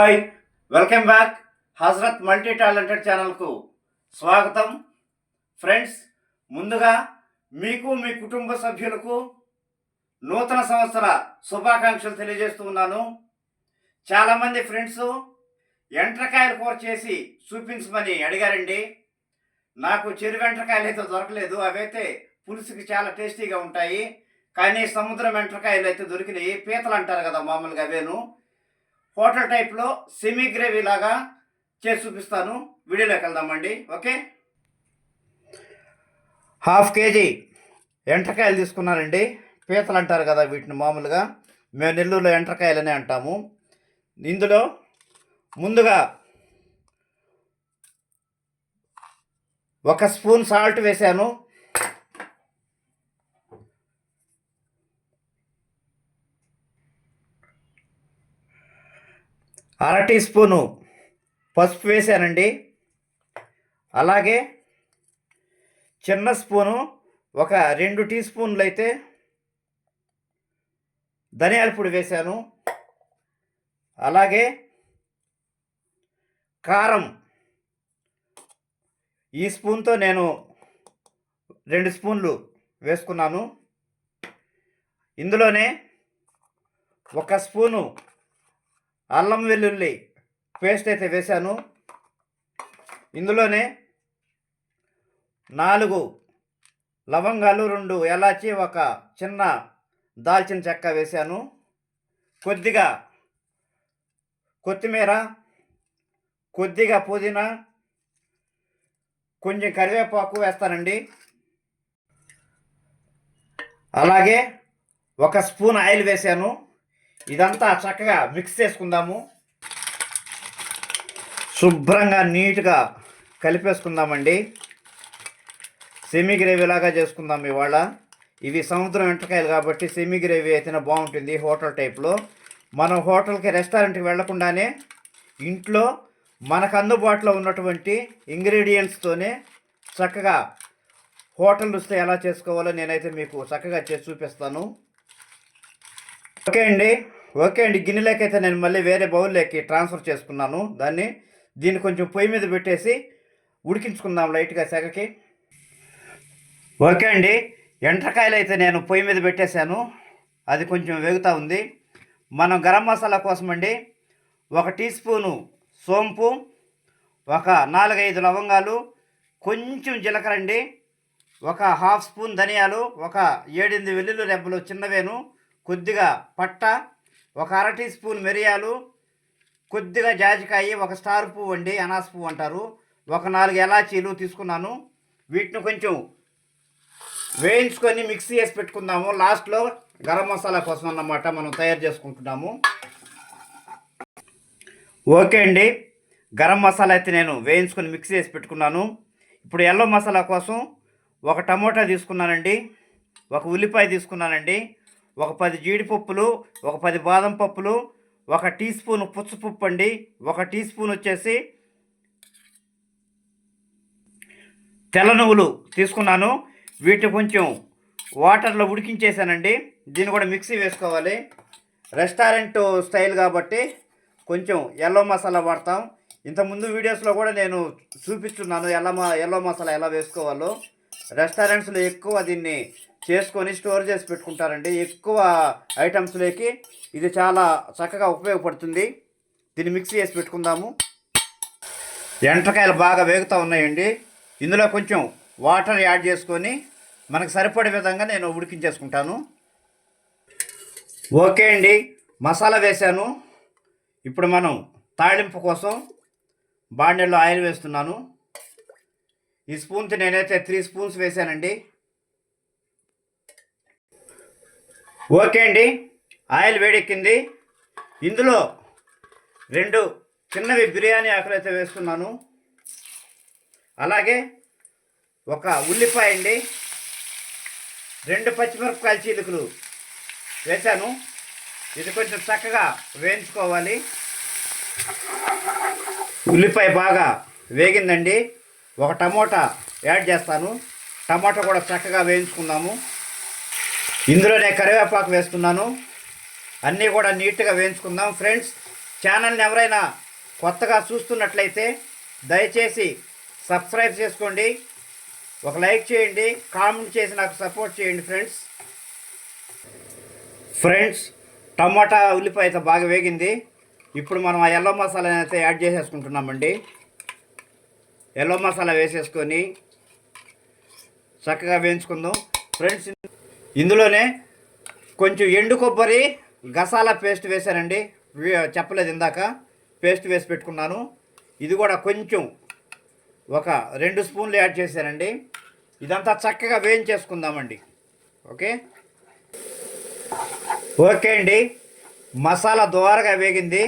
Hi, welcome back. Hazrat multi talented ఛానల్కు స్వాగతం. Friends, ముందుగా మీకు మీ కుటుంబ సభ్యులకు నూతన సంవత్సర శుభాకాంక్షలు తెలియజేస్తూ ఉన్నాను. చాలామంది ఫ్రెండ్స్ ఎంట్రకాయలు కూర చేసి చూపించమని అడిగారండి. నాకు చెరు వెంట్రకాయలు అయితే దొరకలేదు. అవైతే పులుసుకి చాలా టేస్టీగా ఉంటాయి. కానీ సముద్రం వెంట్రకాయలు అయితే దొరికినాయి. పీతలు అంటారు కదా మామూలుగా, అవేను హోటల్ టైప్లో సెమీ గ్రేవీ లాగా చేసి చూపిస్తాను. వీడియోలోకి వెళ్దామండి. ఓకే, 1/2 కేజీ ఎంట్రకాయలు తీసుకున్నానండి. పీతలు అంటారు కదా వీటిని, మామూలుగా మేము నెల్లూరులో ఎంట్రకాయలనే అంటాము. ఇందులో ముందుగా 1 స్పూన్ సాల్ట్ వేసాను. అర టీ స్పూను పసుపు వేసానండి. అలాగే చిన్న స్పూను 2 టీ స్పూన్లు అయితే ధనియాల పొడి వేశాను. అలాగే కారం ఈ స్పూన్తో నేను 2 స్పూన్లు వేసుకున్నాను. ఇందులోనే 1 స్పూను అల్లం వెల్లుల్లి పేస్ట్ అయితే వేశాను. ఇందులోనే 4 లవంగాలు, 2 ఎలాచి, 1 చిన్న దాల్చిన చెక్క వేశాను. కొద్దిగా కొత్తిమీర, కొద్దిగా పుదీనా, కొంచెం కరివేపాకు వేస్తానండి. అలాగే 1 స్పూన్ ఆయిల్ వేశాను. ఇదంతా చక్కగా మిక్స్ చేసుకుందాము. శుభ్రంగా నీట్గా కలిపేసుకుందామండి. సెమీ గ్రేవీ లాగా చేసుకుందాం ఇవాళ. ఇవి సముద్రం ఎంట్రకాయలు కాబట్టి సెమీ గ్రేవీ అయితేనే బాగుంటుంది హోటల్ టైప్లో. మనం హోటల్కి, రెస్టారెంట్కి వెళ్లకుండానే ఇంట్లో మనకు అందుబాటులో ఉన్నటువంటి ఇంగ్రీడియంట్స్తోనే చక్కగా హోటల్ రుచి ఎలా చేసుకోవాలో నేనైతే మీకు చక్కగా చేసి చూపిస్తాను. ఓకే అండి, గిన్నెలోకి అయితే నేను మళ్ళీ వేరే బౌల్లోకి ట్రాన్స్ఫర్ చేసుకున్నాను. దీన్ని కొంచెం పొయ్యి మీద పెట్టేసి ఉడికించుకుందాం లైట్గా సెగకి. ఓకే అండి, ఎంట్రకాయలు అయితే నేను పొయ్యి మీద పెట్టేశాను. అది కొంచెం వేగుతూ ఉంది. మనం గరం మసాలా కోసం అండి 1 టీ స్పూను సోంపు, 4-5 లవంగాలు, కొంచెం జీలకర్ర అండి, 1/2 స్పూన్ ధనియాలు, 7-8 వెల్లుల్లి రెబ్బలు చిన్నవేను, కొద్దిగా పట్ట, 1 అర టీ స్పూన్ మిరియాలు, కొద్దిగా జాజికాయ, 1 స్టార్ పువ్వు అండి, అనాస పువ్వు అంటారు, 4 ఎలాచీలు తీసుకున్నాను. వీటిని కొంచెం వేయించుకొని మిక్సీ చేసి పెట్టుకుందాము. లాస్ట్లో గరం మసాలా కోసం అన్నమాట మనం తయారు చేసుకుంటున్నాము. ఓకే అండి, గరం మసాలా అయితే నేను వేయించుకొని మిక్సీ చేసి పెట్టుకున్నాను. ఇప్పుడు ఎల్లో మసాలా కోసం 1 టమోటా తీసుకున్నానండి, 1 ఉల్లిపాయ తీసుకున్నానండి, 10 జీడిపప్పులు, 10 బాదం పప్పులు, 1 టీ స్పూన్ పుచ్చపప్పు అండి, 1 టీ స్పూన్ వచ్చేసి తెల్ల నువ్వులు తీసుకున్నాను. వీటిని కొంచెం వాటర్లో ఉడికించేసానండి. దీన్ని కూడా మిక్సీ వేసుకోవాలి. రెస్టారెంట్ స్టైల్ కాబట్టి కొంచెం ఎల్లో మసాలా వాడతాం. ఇంతకుముందు వీడియోస్లో కూడా నేను చూపిస్తున్నాను ఎల్లో మసాలా ఎలా వేసుకోవాలో. రెస్టారెంట్స్లో ఎక్కువ దీన్ని చేసుకొని స్టోర్ చేసి పెట్టుకుంటారండి. ఎక్కువ ఐటమ్స్లోకి ఇది చాలా చక్కగా ఉపయోగపడుతుంది. దీన్ని మిక్సీ చేసి పెట్టుకుందాము. ఎంట్రకాయలు బాగా వేగుతూ ఉన్నాయండి. ఇందులో కొంచెం వాటర్ యాడ్ చేసుకొని మనకు సరిపడే విధంగా నేను ఉడికించేసుకుంటాను. ఓకే అండి, మసాలా వేసాను. ఇప్పుడు మనం తాళింపు కోసం బాండీలో ఆయిల్ వేస్తున్నాను. ఈ స్పూన్తో నేనైతే 3 స్పూన్స్ వేసానండి. ఓకే అండి, ఆయిల్ వేడెక్కింది. ఇందులో 2 చిన్నవి బిర్యానీ ఆకులు అయితే వేస్తున్నాను. అలాగే 1 ఉల్లిపాయ అండి, 2 పచ్చిమిరపకాయల చీలికలు వేశాను. ఇది కొంచెం చక్కగా వేయించుకోవాలి. ఉల్లిపాయ బాగా వేగిందండి. 1 టమోటా యాడ్ చేస్తాను. టమాటా కూడా చక్కగా వేయించుకుందాము. ఇందులోనే కరివేపాకు వేస్తున్నాను. అన్నీ కూడా నీట్గా వేయించుకుందాం ఫ్రెండ్స్. ఛానల్ని ఎవరైనా కొత్తగా చూస్తున్నట్లయితే దయచేసి సబ్స్క్రైబ్ చేసుకోండి, ఒక లైక్ చేయండి, కామెంట్ చేసి నాకు సపోర్ట్ చేయండి ఫ్రెండ్స్. టమాటా ఉల్లిపాయ అయితే బాగా వేగింది. ఇప్పుడు మనం ఆ ఎల్లో మసాలా అయితే యాడ్ చేసేసుకుంటున్నామండి. ఎల్లో మసాలా వేసేసుకొని చక్కగా వేయించుకుందాం ఫ్రెండ్స్. ఇందులోనే కొంచెం ఎండు కొబ్బరి గసాలా పేస్ట్ వేశానండి, చెప్పలేదు ఇందాక, పేస్ట్ వేసి పెట్టుకున్నాను. ఇది కూడా కొంచెం ఒక 2 స్పూన్లు యాడ్ చేశానండి. ఇదంతా చక్కగా వేయించేసుకుందామండి. ఓకే అండి. మసాలా దోరగా వేగింది.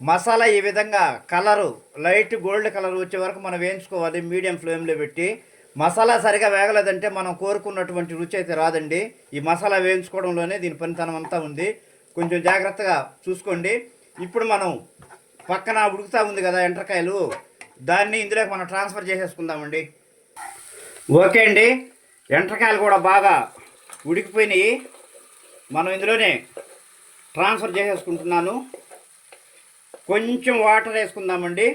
మసాలా ఈ విధంగా కలరు లైట్ గోల్డ్ కలర్ వచ్చే వరకు మనం వేయించుకోవాలి మీడియం ఫ్లేమ్లో పెట్టి. మసాలా సరిగా వేగలేదంటే మనం కోరుకున్నటువంటి రుచి అయితే రాదండి. ఈ మసాలా వేయించుకోవడంలోనే దీని పనితనం అంతా ఉంది. కొంచెం జాగ్రత్తగా చూసుకోండి. ఇప్పుడు మనం పక్కన ఉడుకుతూ ఉంది కదా ఎండ్రకాయలు, దాన్ని ఇందులోకి మనం ట్రాన్స్ఫర్ చేసేసుకుందామండి. ఓకే అండి, ఎండ్రకాయలు కూడా బాగా ఉడికిపోయినాయి. మనం ఇందులోనే ట్రాన్స్ఫర్ చేసేసుకుంటున్నాను. కొంచెం వాటర్ వేసుకుందామండి.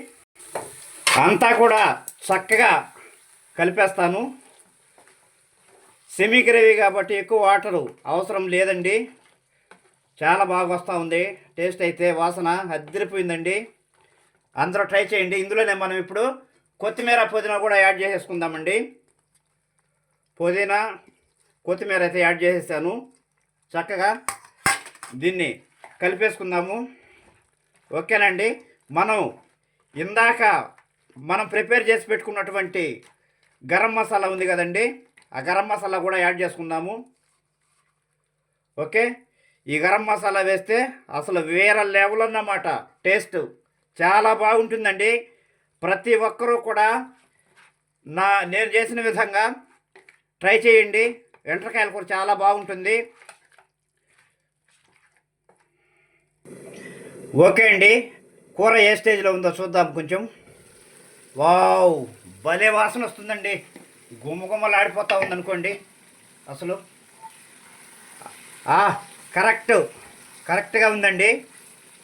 అంతా కూడా చక్కగా కలిపేస్తాను. సెమీ గ్రేవీ కాబట్టి ఎక్కువ వాటరు అవసరం లేదండి. చాలా బాగా వస్తూ ఉంది. టేస్ట్ అయితే వాసన అదిరిపోయిందండి. అందరూ ట్రై చేయండి. ఇందులోనే మనం ఇప్పుడు కొత్తిమీర పుదీనా కూడా యాడ్ చేసేసుకుందామండి. పుదీనా కొత్తిమీర అయితే యాడ్ చేసేసాను. చక్కగా దీన్ని కలిపేసుకుందాము. ఓకేనండి. ఇందాక మనం ప్రిపేర్ చేసి పెట్టుకున్నటువంటి గరం మసాలా ఉంది కదండి, ఆ గరం మసాలా కూడా యాడ్ చేసుకుందాము. ఓకే, ఈ గరం మసాలా వేస్తే అసలు వేరే లెవెల్ అన్నమాట. టేస్ట్ చాలా బాగుంటుందండి. ప్రతి ఒక్కరూ కూడా నేను చేసిన విధంగా ట్రై చేయండి. ఎండ్రకాయలు కూడా చాలా బాగుంటుంది. ఓకే అండి, కూర ఏ స్టేజ్లో ఉందో చూద్దాం కొంచెం. వావ్, భలే వాసన వస్తుందండి. గుమ్మగుమ్మలాడిపోతూ ఉందనుకోండి అసలు. కరెక్ట్గా ఉందండి.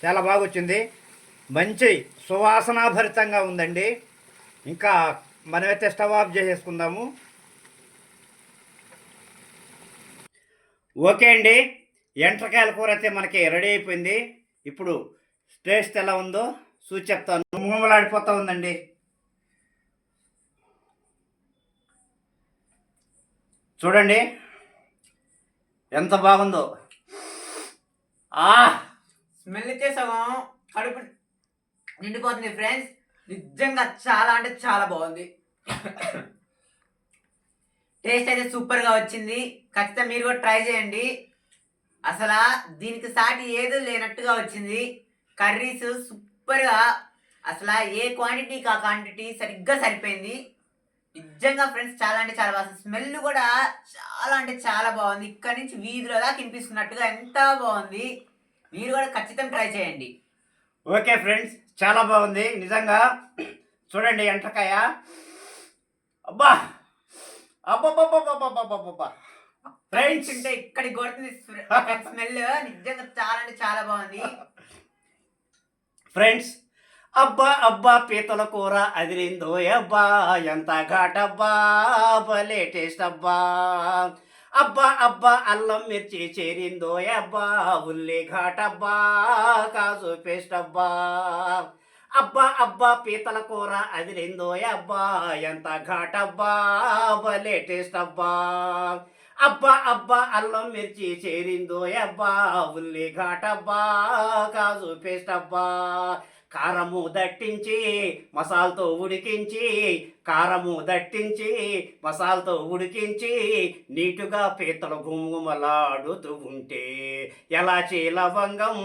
చాలా బాగా వచ్చింది. మంచి సువాసనాభరితంగా ఉందండి. ఇంకా మనమైతే స్టవ్ ఆఫ్ చేసేసుకుందాము. ఓకే అండి, ఎండ్రకాయల కూర అయితే మనకి రెడీ అయిపోయింది. ఇప్పుడు టేస్ట్ ఎలా ఉందో చూసి చెప్తాను. గుమ్మలాడిపోతూ ఉందండి. చూడండి ఎంత బాగుందో. స్మెల్ ఇచ్చేసాము, కడుపు నిండిపోతుంది ఫ్రెండ్స్. నిజంగా చాలా అంటే చాలా బాగుంది. టేస్ట్ అయితే సూపర్గా వచ్చింది. ఖచ్చితంగా మీరు కూడా ట్రై చేయండి. అసలు దీనికి సాటి ఏదో లేనట్టుగా వచ్చింది. కర్రీస్ సూపర్గా, అసలు ఏ క్వాంటిటీకి ఆ క్వాంటిటీ సరిగ్గా సరిపోయింది. నిజంగా ఫ్రెండ్స్ చాలా అంటే చాలా బాగుంది. స్మెల్ కూడా చాలా అంటే చాలా బాగుంది. ఇక్కడ నుంచి వీధిలో దాకా వినిపిస్తున్నట్టుగా ఎంత బాగుంది. మీరు కూడా ఖచ్చితంగా ట్రై చేయండి. ఓకే ఫ్రెండ్స్, చాలా బాగుంది నిజంగా. చూడండి ఎండ్రకాయ, అబ్బా అబ్బా ఫ్రెండ్స్ అంటే ఇక్కడికి కొడుతుంది స్మెల్. నిజంగా చాలా అంటే చాలా బాగుంది ఫ్రెండ్స్. అబ్బా పీతల కూర అదిరిందో అబ్బా, ఎంత ఘాటబ్బా, భలే టేస్ట్ అబ్బా. అబ్బా అల్లం మిర్చి చేరిందో అబ్బా, ఉల్లి ఘాటబ్బా, కాజు పేస్ట్ అబ్బా. అబ్బా పీతల కూర అదిరిందో అబ్బా, ఎంత ఘాటబ్బా, భలే టేస్ట్ అబ్బా. అబ్బా అల్లం మిర్చి చేరిందో అబ్బా, ఉల్లి ఘాటబ్బా, కాజు పేస్ట్ అబ్బా. కారము దట్టించి మసాలతో ఉడికించి, కారము దట్టించి మసాలతో ఉడికించి, నీటుగా పీతలు గుమ్మలాడుతూ ఉంటే, ఎలాచి లవంగం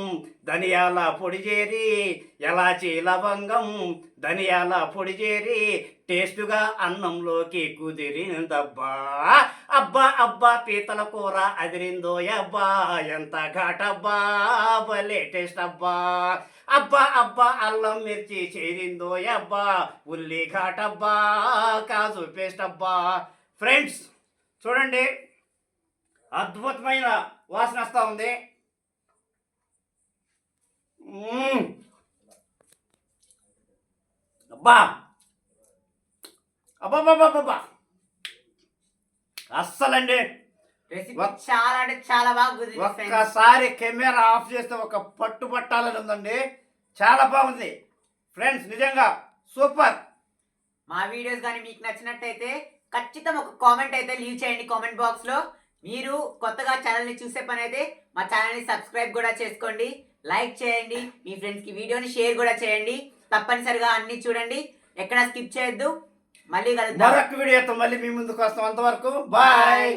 ధనియాల పొడి చేరి, ఎలాచి లవంగం ధనియాల పొడి చేరి, టేస్టుగా అన్నంలోకి కుదిరిందబ్బా. అబ్బా పీతల కూర అదిరిందో అబ్బా, ఎంత ఘాటబ్బా, భలే టేస్ట్ అబ్బా. అబ్బా అల్లం మిర్చి చేరిందో అబ్బా, ఉల్లి ఘాటబ్బా, కాజు పేస్ట్ అబ్బా. ఫ్రెండ్స్ చూడండి, అద్భుతమైన వాసన వస్తూ ఉంది. అబ్బా అబ్బా అస్సలండి రెసిపీ చాలా అంటే చాలా బాగా కుదిరింది friends. ఒక్కసారి కెమెరా ఆఫ్ చేస్తే ఒక పట్టు పట్టాలని ఉందండి. చాలా బాగుంది ఫ్రెండ్స్, నిజంగా సూపర్. మా వీడియోస్ కానీ మీకు నచ్చినట్టయితే ఖచ్చితంగా ఒక కామెంట్ అయితే లీవ్ చేయండి కామెంట్ బాక్స్ లో. మీరు కొత్తగా ఛానల్ ని చూసే పని అయితే మా ఛానల్ ని సబ్స్క్రైబ్ కూడా చేసుకోండి, లైక్ చేయండి, మీ ఫ్రెండ్స్ కి వీడియోని షేర్ కూడా చేయండి. తప్పనిసరిగా అన్ని చూడండి, ఎక్కడ స్కిప్ చేయొద్దు. మళ్ళీ కలుద్దాం మరొక వీడియోతో మళ్ళీ మీ ముందుకు వస్తాం. అంతవరకు బాయ్.